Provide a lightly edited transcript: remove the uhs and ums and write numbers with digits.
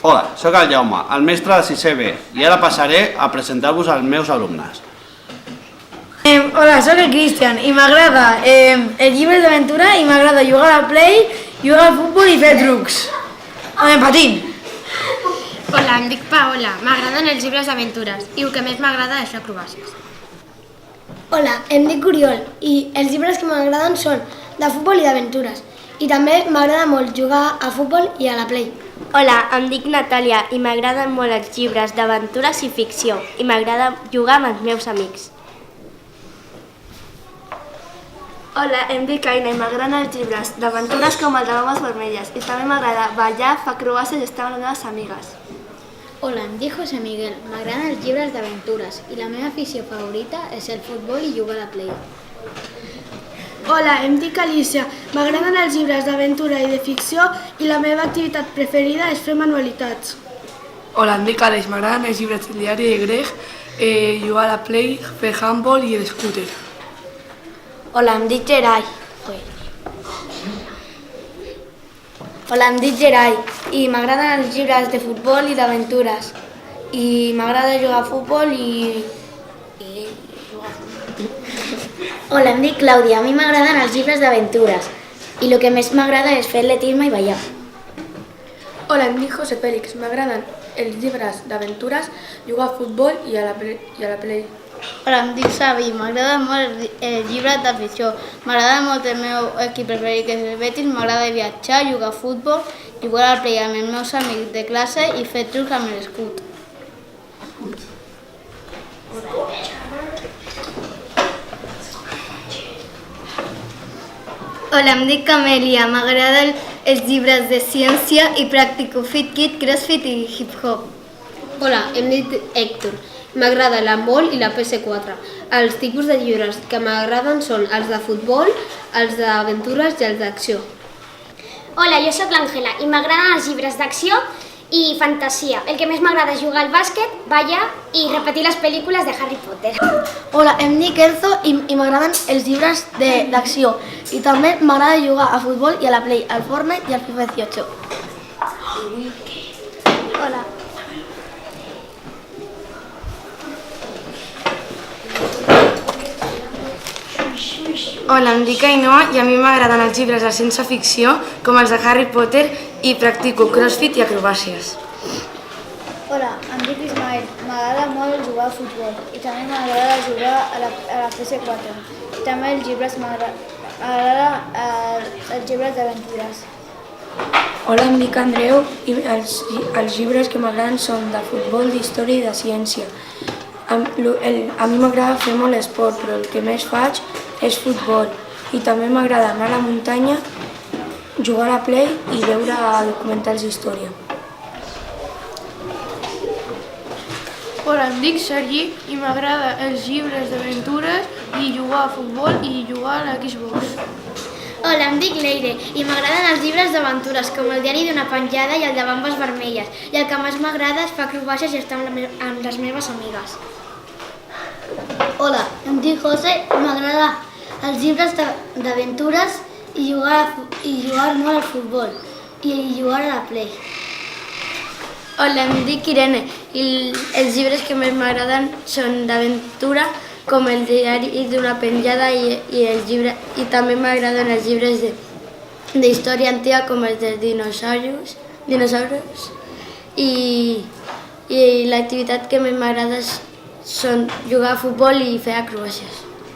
Hola, sóc el Jaume, el mestre de 6è B, i ara passaré a presentar-vos als meus alumnes. Hola, sóc el Cristian i m'agrada els llibres d'aventura i m'agrada jugar a la Play, jugar al futbol i fer trucs. Amb el patín. Hola, em dic Paola, m'agraden els llibres d'aventures i el que més m'agrada és fer acrobàcies. Hola, em dic Oriol i els llibres que m'agraden són de futbol i d'aventures. I també m'agrada molt jugar a futbol i a la Play. Hola, em dic Natàlia i m'agraden molt els llibres d'aventures i ficció i m'agrada jugar amb els meus amics. Hola, em dic Aina i m'agraden els llibres d'aventures com el de Bambes Vermelles i també m'agrada ballar, fer acrobàcies i estar amb les meves amigues. Hola, em dic José Miguel, m'agraden els llibres d'aventures i la meva afició favorita és el futbol i jugar a la Play. Hola, em dic Alicia, m'agraden els llibres d'aventura i de ficció i la meva activitat preferida és fer manualitats. Hola, em dic Aleix, m'agraden els llibres del diari de grec, jugar a la Play, fer handball i scooter. Hola, em dic Gerai. Hola, em dic Gerai i m'agraden els llibres de futbol i d'aventures. I m'agrada jugar a futbol i Hola, em dic Clàudia, a mi m'agraden els llibres d'aventures i el que més m'agrada és fer atletisme i ballar. Hola, em dic José Félix, m'agraden els llibres d'aventures, jugar a futbol i a la Play. Hola, em dic Xavi, m'agrada molt els llibres de ficció, m'agrada molt el meu equip preferit que és el Betis, m'agrada viatjar, jugar a futbol, jugar a la Play amb els meus amics de classe i fer trucs amb l'escut. Hola, em dic Camèlia, m'agraden els llibres de ciència i practico FitKit, CrossFit i hip-hop. Hola, em dic Héctor, m'agrada l'handbol i la PS4. Els tipus de llibres que m'agraden són els de futbol, els d'aventures i els d'acció. Hola, jo sóc l'Àngela i m'agraden els llibres d'acció i fantasia. El que més m'agrada és jugar al bàsquet, ballar i repetir les pel·lícules de Harry Potter. Hola, em dic Enzo i m'agraden els llibres d'acció. I també m'agrada jugar a futbol i a la Play, al Fortnite i al FIFA 18. Hola. Hola, em dic Ainhoa i a mi m'agraden els llibres de ciència ficció com els de Harry Potter i practico CrossFit i acrobàcies. Hola, em dic Ismael, m'agrada molt jugar a futbol i també m'agrada jugar a la PS4. També els llibres m'agrada els llibres d'aventures. Hola, em dic Andreu i els llibres que m'agraden són de futbol, d'història i de ciència. A mi m'agrada fer molt esport, però el que més faig és futbol. I també m'agrada anar a la muntanya, jugar a la Play i veure documentals d'història. Hola, em dic Sergi i m'agrada els llibres d'aventures i jugar a futbol i jugar a l'Xbox. Hola, em dic Leire i m'agraden els llibres d'aventures com el diari d'una penjada i el de Bambes Vermelles. I el que més m'agrada és fer acrobàcies i estar amb les meves amigues. Hola, em dic José i m'agrada els llibres d'aventures i jugar molt al futbol i jugar a la Play. Hola, em dic Irene i els llibres que més m'agraden són d'aventura com el diari d'una penjada i també m'agraden els llibres d'història antiga com els dels dinosaures i l'activitat que més m'agrada són jugar a futbol i fer acrobàcies.